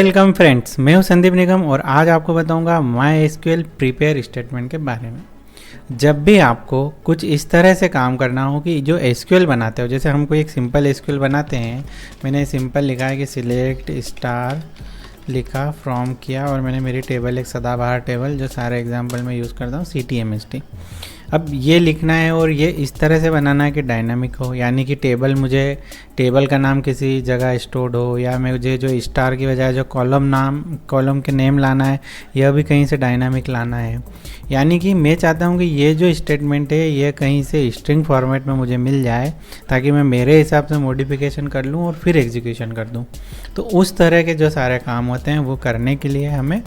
Welcome friends, मैं हूं संदीप निगम और आज आपको बताऊंगा माई एसक्यूएल प्रिपेयर स्टेटमेंट के बारे में। जब भी आपको कुछ इस तरह से काम करना हो कि जो एसक्यूएल बनाते हो, जैसे हम कोई एक सिंपल एसक्यूएल बनाते हैं, मैंने सिंपल लिखा है कि सिलेक्ट स्टार लिखा, फ्रॉम किया और मैंने मेरी टेबल एक सदाबहार टेबल जो सारे एग्जाम्पल में यूज़ करता हूँ CTMST। अब ये लिखना है और ये इस तरह से बनाना है कि डायनामिक हो, यानी कि टेबल का नाम किसी जगह स्टोर्ड हो, या मुझे जो स्टार की बजाय जो कॉलम के नेम लाना है यह भी कहीं से डायनामिक लाना है। यानी कि मैं चाहता हूँ कि ये जो स्टेटमेंट है ये कहीं से स्ट्रिंग फॉर्मेट में मुझे मिल जाए ताकि मैं मेरे हिसाब से मॉडिफिकेशन कर लूँ और फिर एग्जीक्यूशन कर दूँ। तो उस तरह के जो सारे काम होते हैं वो करने के लिए हमें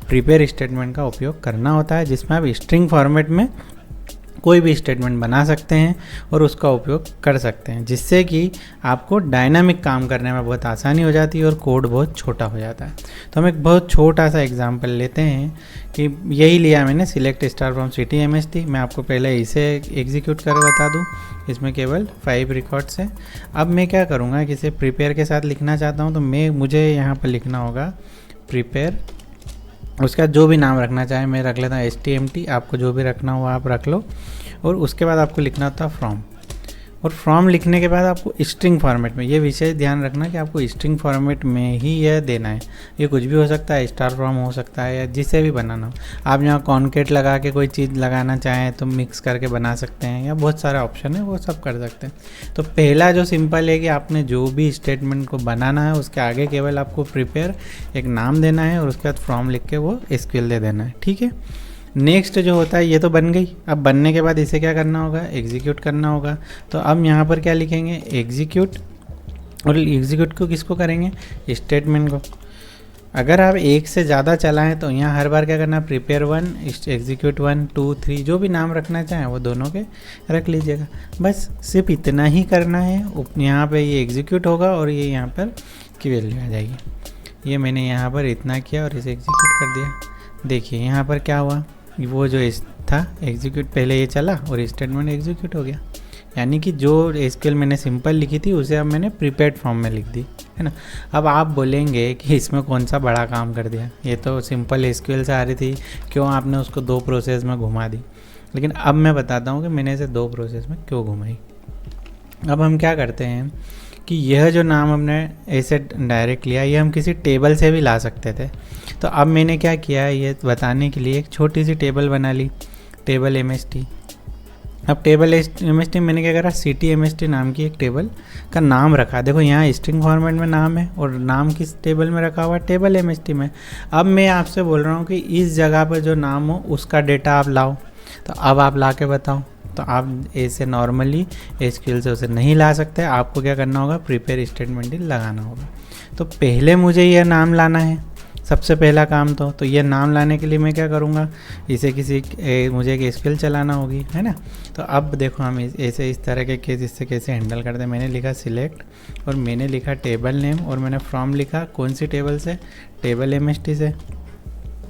प्रिपेयर स्टेटमेंट का उपयोग करना होता है, जिसमें आप स्ट्रिंग फॉर्मेट में कोई भी स्टेटमेंट बना सकते हैं और उसका उपयोग कर सकते हैं, जिससे कि आपको डायनामिक काम करने में बहुत आसानी हो जाती है और कोड बहुत छोटा हो जाता है। तो हम एक बहुत छोटा सा एग्जांपल लेते हैं कि यही लिया मैंने, सिलेक्ट स्टार फ्रॉम CTMST। मैं आपको पहले इसे एग्जीक्यूट कर बता दूं, इसमें केवल 5 रिकॉर्ड्स हैं। अब मैं क्या करूँगा कि इसे प्रिपेयर के साथ लिखना चाहता हूँ, तो मुझे यहाँ पर लिखना होगा प्रिपेयर, उसका जो भी नाम रखना चाहे मैं रख लेता हूँ STMT, आपको जो भी रखना हो आप रख लो। और उसके बाद आपको लिखना होता है फ्रॉम, और फ्रॉम लिखने के बाद आपको स्ट्रिंग फॉर्मेट में, ये विशेष ध्यान रखना कि आपको स्ट्रिंग फॉर्मेट में ही यह देना है। ये कुछ भी हो सकता है, स्टार फ्रॉम हो सकता है या जिसे भी बनाना हो। आप यहाँ कॉन्केट लगा के कोई चीज़ लगाना चाहें तो मिक्स करके बना सकते हैं, या बहुत सारा ऑप्शन है वो सब कर सकते हैं। तो पहला जो सिंपल है कि आपने जो भी स्टेटमेंट को बनाना है उसके आगे केवल आपको प्रिपेयर एक नाम देना है और उसके बाद फ्रॉम लिख के वो SQL दे देना है, ठीक है। नेक्स्ट जो होता है, ये तो बन गई। अब बनने के बाद इसे क्या करना होगा, एग्जीक्यूट करना होगा। तो अब यहाँ पर क्या लिखेंगे, एग्जीक्यूट, और एग्जीक्यूट को किसको करेंगे, स्टेटमेंट को। अगर आप एक से ज़्यादा चलाएं तो यहाँ हर बार क्या करना, प्रिपेयर 1, एग्जीक्यूट 1, 2, 3 जो भी नाम रखना चाहें वो दोनों के रख लीजिएगा। बस सिर्फ इतना ही करना है। यहाँ पे ये एग्जीक्यूट होगा और ये यहाँ पर की वैल्यू आ जाएगी। ये मैंने यहाँ पर इतना किया और इसे एग्जीक्यूट कर दिया। देखिए यहाँ पर क्या हुआ, वो जो था एग्जीक्यूट, पहले ये चला और स्टेटमेंट एग्जीक्यूट हो गया। यानी कि जो SQL मैंने सिंपल लिखी थी उसे अब मैंने प्रीपेड फॉर्म में लिख दी, है ना। अब आप बोलेंगे कि इसमें कौन सा बड़ा काम कर दिया, ये तो सिंपल SQL से आ रही थी, क्यों आपने उसको 2 प्रोसेस में घुमा दी। लेकिन अब मैं बताता हूँ कि मैंने इसे 2 प्रोसेस में क्यों घुमाई। अब हम क्या करते हैं कि यह जो नाम हमने ऐसे डायरेक्ट लिया, ये हम किसी टेबल से भी ला सकते थे। तो अब मैंने क्या किया है ये बताने के लिए एक छोटी सी टेबल बना ली, टेबल MST। अब टेबल MST मैंने क्या करा, CTMST नाम की एक टेबल का नाम रखा। देखो यहाँ स्ट्रिंग फॉर्मेट में नाम है और नाम किस टेबल में रखा हुआ है, टेबल MST में। अब मैं आपसे बोल रहा हूँ कि इस जगह पर जो नाम हो उसका डेटा आप लाओ। तो अब आप ला के बताओ। तो आप ऐसे नॉर्मली SQL से उसे नहीं ला सकते, आपको क्या करना होगा, प्रिपेयर स्टेटमेंट ही लगाना होगा। तो पहले मुझे यह नाम लाना है, सबसे पहला काम। तो ये नाम लाने के लिए मैं क्या करूँगा, इसे मुझे एक SQL चलाना होगी, है ना। तो अब देखो हम ऐसे इस तरह के केस इससे कैसे हैंडल करते हैं। मैंने लिखा सिलेक्ट और मैंने लिखा टेबल नेम और मैंने फ्रॉम लिखा कौन सी टेबल से, टेबल MST से।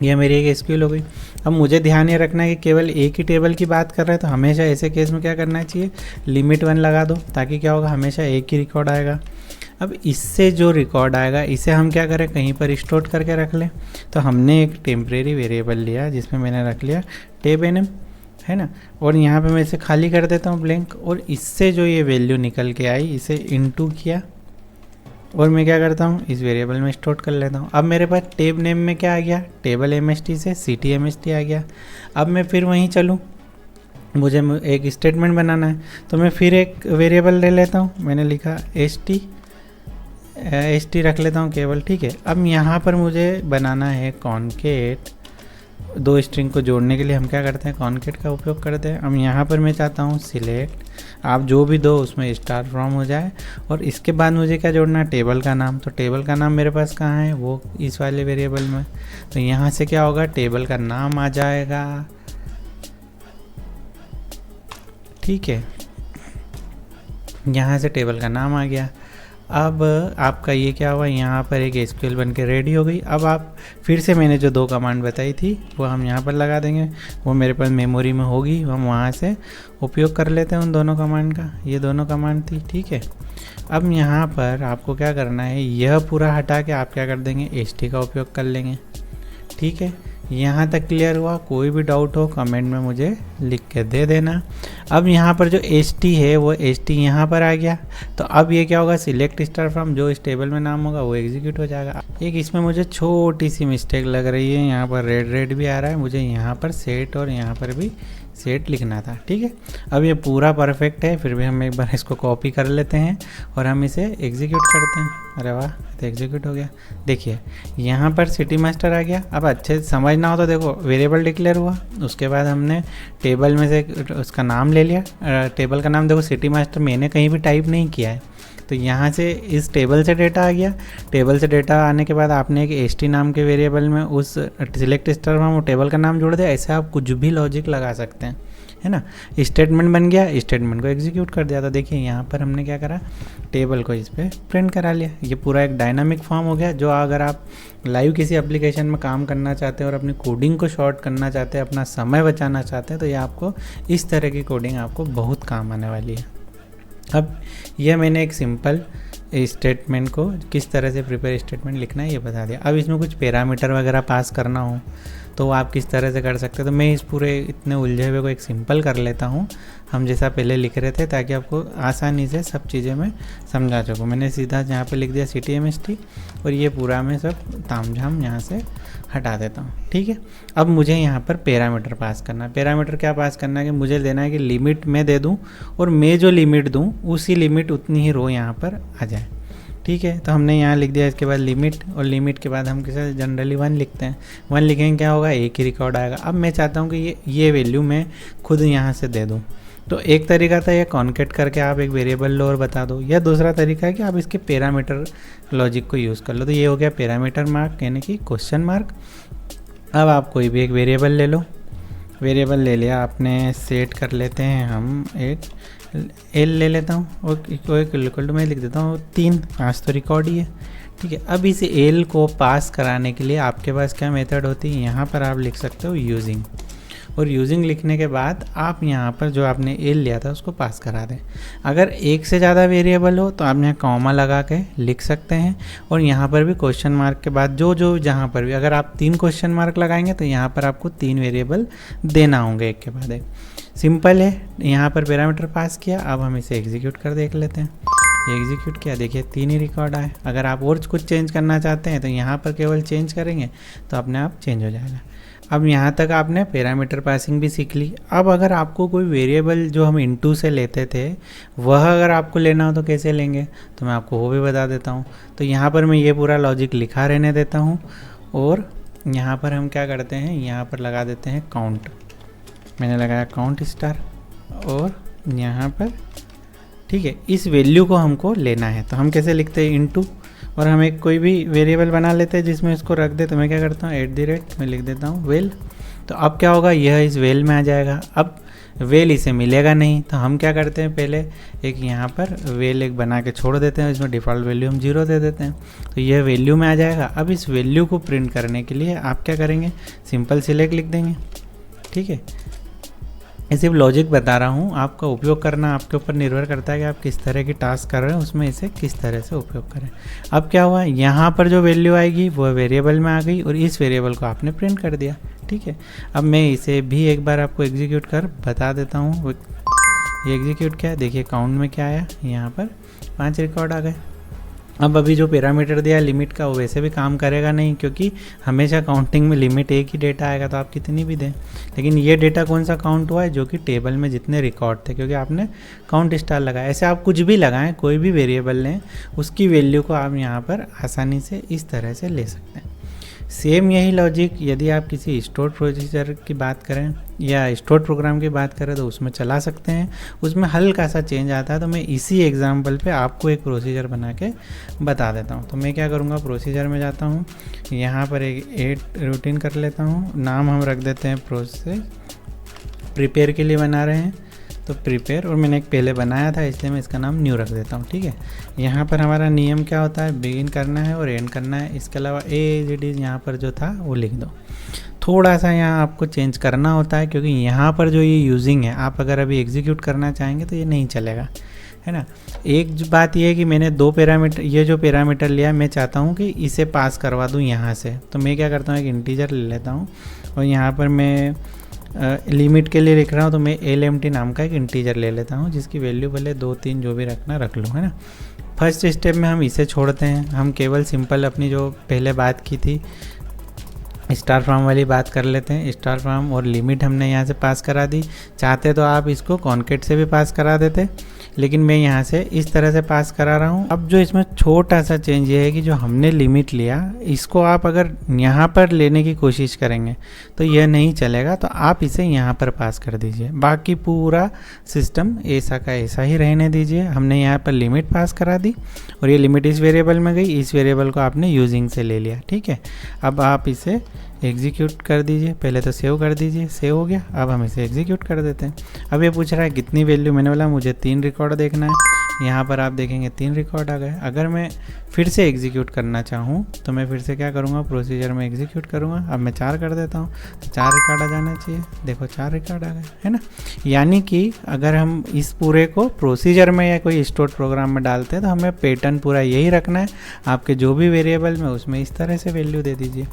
यह मेरी एक SQL हो गई। अब मुझे ध्यान ये रखना है कि केवल एक ही टेबल की बात कर रहे हैं, तो हमेशा ऐसे केस में क्या करना चाहिए, लिमिट 1 लगा दो, ताकि क्या होगा, हमेशा एक ही रिकॉर्ड आएगा। अब इससे जो रिकॉर्ड आएगा इसे हम क्या करें, कहीं पर स्टोर करके रख लें। तो हमने एक टेम्परेरी वेरिएबल लिया जिसमें मैंने रख लिया टेब name, है ना। और यहाँ पे मैं इसे खाली कर देता हूँ ब्लैंक, और इससे जो ये वैल्यू निकल के आई इसे इनटू किया और मैं क्या करता हूँ, इस वेरिएबल में स्टोर कर लेता हूँ। अब मेरे पास टेब नेम में क्या आ गया, टेबल MST से CTMST आ गया। अब मैं फिर वहीं चलूँ, मुझे एक स्टेटमेंट बनाना है, तो मैं फिर एक वेरिएबल ले लेता हूँ। मैंने लिखा ST रख लेता हूँ केवल, ठीक है। अब यहाँ पर मुझे बनाना है कॉन्केट, 2 स्ट्रिंग को जोड़ने के लिए हम क्या करते हैं, कॉन्केट का उपयोग करते हैं। अब यहाँ पर मैं चाहता हूँ सिलेक्ट, आप जो भी दो उसमें स्टार फ्रॉम हो जाए, और इसके बाद मुझे क्या जोड़ना है, टेबल का नाम। तो टेबल का नाम मेरे पास कहाँ है, वो इस वाले वेरिएबल में। तो यहाँ से क्या होगा, टेबल का नाम आ जाएगा, ठीक है। यहाँ से टेबल का नाम आ गया। अब आपका ये क्या हुआ, यहाँ पर एक एसक्यूएल बन के रेडी हो गई। अब आप फिर से मैंने जो 2 कमांड बताई थी वो हम यहाँ पर लगा देंगे, वो मेरे पास मेमोरी में होगी, हम वहाँ से उपयोग कर लेते हैं उन दोनों कमांड का। ये दोनों कमांड थी, ठीक है। अब यहाँ पर आपको क्या करना है, यह पूरा हटा के आप क्या कर देंगे, ht का उपयोग कर लेंगे, ठीक है। यहाँ तक क्लियर हुआ? कोई भी डाउट हो कमेंट में मुझे लिख के दे देना। अब यहाँ पर जो ht है वो ht यहाँ पर आ गया, तो अब ये क्या होगा, सिलेक्ट स्टार फ्रॉम, जो इस टेबल में नाम होगा वो एग्जीक्यूट हो जाएगा। एक इसमें मुझे छोटी सी मिस्टेक लग रही है, यहाँ पर रेड भी आ रहा है, मुझे यहाँ पर सेट और यहाँ पर भी सेट लिखना था, ठीक है। अब ये पूरा परफेक्ट है, फिर भी हम एक बार इसको कॉपी कर लेते हैं और हम इसे एग्जीक्यूट करते हैं। अरे वाह, तो एग्जीक्यूट हो गया। देखिए यहाँ पर सिटी मास्टर आ गया। अब अच्छे से समझना हो तो देखो, वेरिएबल डिक्लेयर हुआ, उसके बाद हमने टेबल में से उसका नाम ले लिया। टेबल का नाम देखो सिटी मास्टर, मैंने कहीं भी टाइप नहीं किया है, तो यहाँ से इस टेबल से डेटा आ गया। टेबल से डेटा आने के बाद आपने एक ht नाम के वेरिएबल में उस सिलेक्ट स्टार फ्रॉम टेबल का नाम जोड़ दिया। ऐसे आप कुछ भी लॉजिक लगा सकते हैं, है ना। स्टेटमेंट बन गया, स्टेटमेंट को एग्जीक्यूट कर दिया। तो देखिए यहाँ पर हमने क्या करा, टेबल को इस पर प्रिंट करा लिया। ये पूरा एक डायनामिक फॉर्म हो गया, जो अगर आप लाइव किसी एप्लीकेशन में काम करना चाहते हैं और अपनी कोडिंग को शॉर्ट करना चाहते हैं, अपना समय बचाना चाहते हैं, तो ये आपको इस तरह की कोडिंग आपको बहुत काम आने वाली है। अब यह मैंने एक सिंपल स्टेटमेंट को किस तरह से प्रिपेयर स्टेटमेंट लिखना है ये बता दिया। अब इसमें कुछ पैरामीटर वगैरह पास करना हो तो आप किस तरह से कर सकते हैं, तो मैं इस पूरे इतने उलझे हुए को एक सिंपल कर लेता हूँ, हम जैसा पहले लिख रहे थे, ताकि आपको आसानी से सब चीज़ें मैं समझा सकूँ। मैंने सीधा यहाँ पे लिख दिया CTMST और ये पूरा मैं सब तामझाम यहाँ से हटा देता हूँ, ठीक है। अब मुझे यहाँ पर पैरामीटर पास करना है। पैरामीटर क्या पास करना है कि मुझे देना है कि लिमिट मैं दे दूँ और मैं जो लिमिट दूँ उसी लिमिट उतनी ही रो यहाँ पर आ जाए, ठीक है। तो हमने यहाँ लिख दिया, इसके बाद लिमिट, और लिमिट के बाद हम किसी जनरली 1 लिखते हैं। 1 लिखेंगे क्या होगा, एक ही रिकॉर्ड आएगा। अब मैं चाहता हूँ कि ये वैल्यू मैं खुद यहाँ से दे दूँ, तो एक तरीका था ये कॉन्केट करके आप एक वेरिएबल लो और बता दो, या दूसरा तरीका है कि आप इसके पैरामीटर लॉजिक को यूज़ कर लो। तो ये हो गया पैरामीटर मार्क, यानी कि क्वेश्चन मार्क। अब आप कोई भी एक वेरिएबल ले लो, वेरिएबल ले लिया आपने, सेट कर लेते हैं हम एक एल ले लेता हूँ और इक्वल टू मैं लिख देता हूँ 3, आज तो रिकॉर्ड ही है, ठीक है। अब इस एल को पास कराने के लिए आपके पास क्या मेथड होती है, यहाँ पर आप लिख सकते हो यूजिंग, और यूजिंग लिखने के बाद आप यहाँ पर जो आपने एल लिया था उसको पास करा दें। अगर एक से ज़्यादा वेरिएबल हो तो आप यहाँ कॉमा लगा के लिख सकते हैं, और यहाँ पर भी क्वेश्चन मार्क के बाद जो जहाँ पर भी अगर आप 3 क्वेश्चन मार्क लगाएंगे तो यहाँ पर आपको 3 वेरिएबल देना होंगे एक के बाद एक। सिंपल है। यहाँ पर पैरामीटर पास किया, अब हम इसे एग्जीक्यूट कर देख लेते हैं। ये एग्जीक्यूट किया, देखिए 3 ही रिकॉर्ड आए। अगर आप और कुछ चेंज करना चाहते हैं तो यहाँ पर केवल चेंज करेंगे तो अपने आप चेंज हो जाएगा। अब यहाँ तक आपने पैरामीटर पासिंग भी सीख ली। अब अगर आपको कोई वेरिएबल जो हम इनटू से लेते थे वह अगर आपको लेना हो तो कैसे लेंगे, तो मैं आपको वो भी बता देता हूँ। तो यहाँ पर मैं ये पूरा लॉजिक लिखा रहने देता हूँ, और यहाँ पर हम क्या करते हैं, यहाँ पर लगा देते हैं काउंट। मैंने लगाया काउंट स्टार, और यहाँ पर ठीक है, इस वैल्यू को हमको लेना है। तो हम कैसे लिखते हैं, इनटू, और हम एक कोई भी वेरिएबल बना लेते हैं जिसमें इसको रख दे। तो मैं क्या करता हूँ, @ मैं लिख देता हूँ वेल। तो अब क्या होगा, यह इस वेल में आ जाएगा। अब वेल इसे मिलेगा नहीं, तो हम क्या करते हैं, पहले एक यहाँ पर वेल एक बना के छोड़ देते हैं, इसमें डिफ़ॉल्ट वैल्यू हम 0 दे देते हैं, तो यह वैल्यू में आ जाएगा। अब इस वैल्यू को प्रिंट करने के लिए आप क्या करेंगे, सिंपल सिलेक्ट लिख देंगे, ठीक है। ये सिर्फ लॉजिक बता रहा हूँ, आपका उपयोग करना आपके ऊपर निर्भर करता है कि आप किस तरह की टास्क कर रहे हैं, उसमें इसे किस तरह से उपयोग करें। अब क्या हुआ, यहाँ पर जो वैल्यू आएगी वो वेरिएबल में आ गई, और इस वेरिएबल को आपने प्रिंट कर दिया, ठीक है। अब मैं इसे भी एक बार आपको एग्जीक्यूट कर बता देता हूँ। ये एग्जीक्यूट किया, देखिए काउंट में क्या आया, यहाँ पर 5 रिकॉर्ड आ गए। अब अभी जो पैरामीटर दिया लिमिट का वो वैसे भी काम करेगा नहीं, क्योंकि हमेशा काउंटिंग में लिमिट एक ही डेटा आएगा, तो आप कितनी भी दें। लेकिन ये डेटा कौन सा काउंट हुआ है, जो कि टेबल में जितने रिकॉर्ड थे, क्योंकि आपने काउंट स्टार लगाया। ऐसे आप कुछ भी लगाएं, कोई भी वेरिएबल लें, उसकी वैल्यू को आप यहाँ पर आसानी से इस तरह से ले सकते हैं। सेम यही लॉजिक यदि आप किसी स्टोर प्रोसीजर की बात करें या स्टोर प्रोग्राम की बात करें तो उसमें चला सकते हैं। उसमें हल्का सा चेंज आता है, तो मैं इसी एग्जांपल पे आपको एक प्रोसीजर बना के बता देता हूँ। तो मैं क्या करूँगा, प्रोसीजर में जाता हूँ, यहाँ पर एक ऐड रूटीन कर लेता हूँ, नाम हम रख देते हैं प्रोसेस, प्रिपेयर के लिए बना रहे हैं, तो प्रिपेयर, और मैंने एक पहले बनाया था इसलिए मैं इसका नाम न्यू रख देता हूँ। ठीक है, यहाँ पर हमारा नियम क्या होता है, बिगिन करना है और एंड करना है। इसके अलावा AS यहाँ पर जो था वो लिख दो। थोड़ा सा यहाँ आपको चेंज करना होता है क्योंकि यहाँ पर जो ये यूजिंग है, आप अगर अभी एग्जीक्यूट करना चाहेंगे तो ये नहीं चलेगा, है ना। एक बात ये है कि मैंने 2 पैरामीटर, ये जो पैरामीटर लिया मैं चाहता हूँ कि इसे पास करवा दूँ यहाँ से, तो मैं क्या करता हूँ, एक इंटीजर ले लेता हूँ और यहाँ पर मैं लिमिट के लिए लिख रहा हूँ तो मैं LMT नाम का एक इंटीजर ले लेता हूँ जिसकी वैल्यू भले 2 3 जो भी रखना रख लो, है ना। फर्स्ट स्टेप में हम इसे छोड़ते हैं, हम केवल सिंपल अपनी जो पहले बात की थी स्टार फॉर्म वाली बात कर लेते हैं। स्टार फॉर्म और लिमिट हमने यहाँ से पास करा दी। चाहते तो आप इसको कॉन्केट से भी पास करा देते, लेकिन मैं यहाँ से इस तरह से पास करा रहा हूँ। अब जो इसमें छोटा सा चेंज ये है कि जो हमने लिमिट लिया इसको आप अगर यहाँ पर लेने की कोशिश करेंगे तो यह नहीं चलेगा, तो आप इसे यहाँ पर पास कर दीजिए। बाकी पूरा सिस्टम ऐसा का ऐसा ही रहने दीजिए। हमने यहाँ पर लिमिट पास करा दी और ये लिमिट इस वेरिएबल में गई, इस वेरिएबल को आपने यूजिंग से ले लिया। ठीक है, अब आप इसे एग्जीक्यूट कर दीजिए। पहले तो सेव कर दीजिए, सेव हो गया। अब हम इसे एग्जीक्यूट कर देते हैं। अब ये पूछ रहा है कितनी वैल्यू, मैंने बोला मुझे 3 रिकॉर्ड देखना है। यहाँ पर आप देखेंगे 3 रिकॉर्ड आ गए। अगर मैं फिर से एग्जीक्यूट करना चाहूँ तो मैं फिर से क्या करूँगा, प्रोसीजर में एग्जीक्यूट करूँगा। अब मैं 4 कर देता हूँ तो 4 रिकॉर्ड आ जाना चाहिए। देखो 4 रिकॉर्ड आ गए, है ना। यानी कि अगर हम इस पूरे को प्रोसीजर में या कोई स्टोर प्रोग्राम में डालते हैं तो हमें पैटर्न पूरा यही रखना है। आपके जो भी वेरिएबल में उसमें इस तरह से वैल्यू दे दीजिए।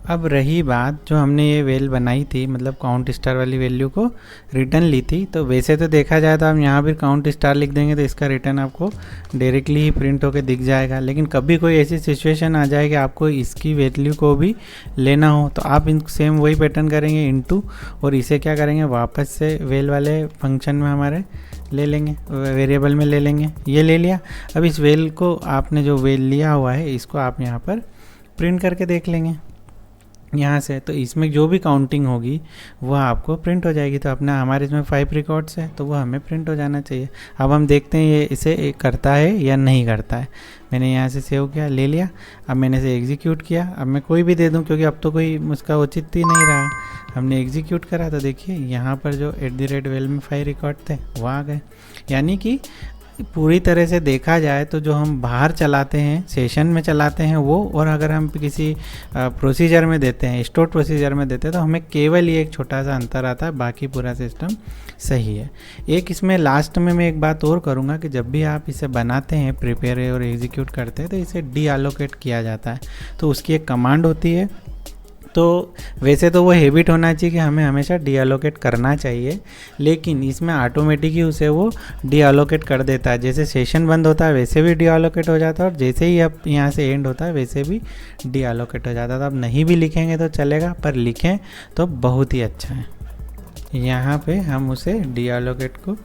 अब रही बात जो हमने ये वेल बनाई थी, मतलब काउंट स्टार वाली वैल्यू को रिटर्न ली थी, तो वैसे तो देखा जाए तो हम यहाँ भी काउंट स्टार लिख देंगे तो इसका रिटर्न आपको डायरेक्टली ही प्रिंट होकर दिख जाएगा। लेकिन कभी कोई ऐसी सिचुएशन आ जाए कि आपको इसकी वैल्यू को भी लेना हो तो आप इन सेम वही पैटर्न करेंगे इनटू, और इसे क्या करेंगे वापस से वेल वाले फंक्शन में हमारे ले लेंगे, वेरिएबल में ले लेंगे। ये ले लिया। अब इस वेल को आपने जो वेल लिया हुआ है इसको आप यहाँ पर प्रिंट करके देख लेंगे यहाँ से, तो इसमें जो भी काउंटिंग होगी वह आपको प्रिंट हो जाएगी। तो अपना हमारे इसमें 5 रिकॉर्ड्स है तो वो हमें प्रिंट हो जाना चाहिए। अब हम देखते हैं ये इसे करता है या नहीं करता है। मैंने यहाँ से सेव किया, ले लिया। अब मैंने इसे एग्जीक्यूट किया। अब मैं कोई भी दे दूँ क्योंकि अब तो कोई उसका औचित्य ही नहीं रहा। हमने एग्जीक्यूट करा तो देखिए यहाँ पर जो @वेल में 5 रिकॉर्ड थे वो आ गए। यानी कि पूरी तरह से देखा जाए तो जो हम बाहर चलाते हैं, सेशन में चलाते हैं वो, और अगर हम किसी प्रोसीजर में देते हैं, स्टोर प्रोसीजर में देते हैं, तो हमें केवल ये एक छोटा सा अंतर आता है, बाकी पूरा सिस्टम सही है। एक इसमें लास्ट में मैं एक बात और करूँगा कि जब भी आप इसे बनाते हैं, प्रिपेयर और एग्जीक्यूट करते हैं, तो इसे डीअलोकेट किया जाता है। तो उसकी एक कमांड होती है। तो वैसे तो वो हैबिट होना चाहिए कि हमें हमेशा डीअलोकेट करना चाहिए, लेकिन इसमें ऑटोमेटिक ही उसे वो डीअलोकेट कर देता है। जैसे सेशन बंद होता है वैसे भी डीअलोकेट हो जाता है, और जैसे ही अब यहाँ से एंड होता है वैसे भी डीअलोकेट हो जाता है। तो अब नहीं भी लिखेंगे तो चलेगा, पर लिखें तो बहुत ही अच्छा है। यहाँ पे हम उसे डीअलोकेट को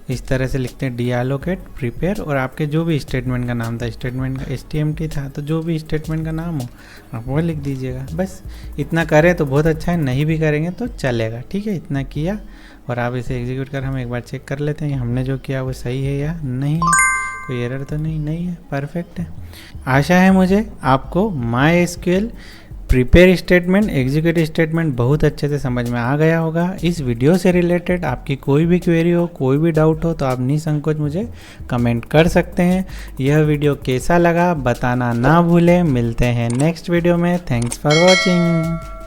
इस तरह से लिखते हैं, डीअलोकेट प्रिपेयर, और आपके जो भी स्टेटमेंट का नाम था, स्टेटमेंट का STMT था, तो जो भी स्टेटमेंट का नाम हो आप वो लिख दीजिएगा। बस इतना करें तो बहुत अच्छा है, नहीं भी करेंगे तो चलेगा। ठीक है, इतना किया और आप इसे एग्जीक्यूट कर हम एक बार चेक कर लेते हैं हमने जो किया वो सही है या नहीं है, कोई एरर तो नहीं है, परफेक्ट है। आशा है मुझे आपको MySQL prepare statement, execute statement बहुत अच्छे से समझ में आ गया होगा। इस वीडियो से रिलेटेड आपकी कोई भी क्वेरी हो, कोई भी डाउट हो तो आप निसंकोच मुझे कमेंट कर सकते हैं। यह वीडियो कैसा लगा बताना ना भूलें। मिलते हैं नेक्स्ट वीडियो में। Thanks for watching.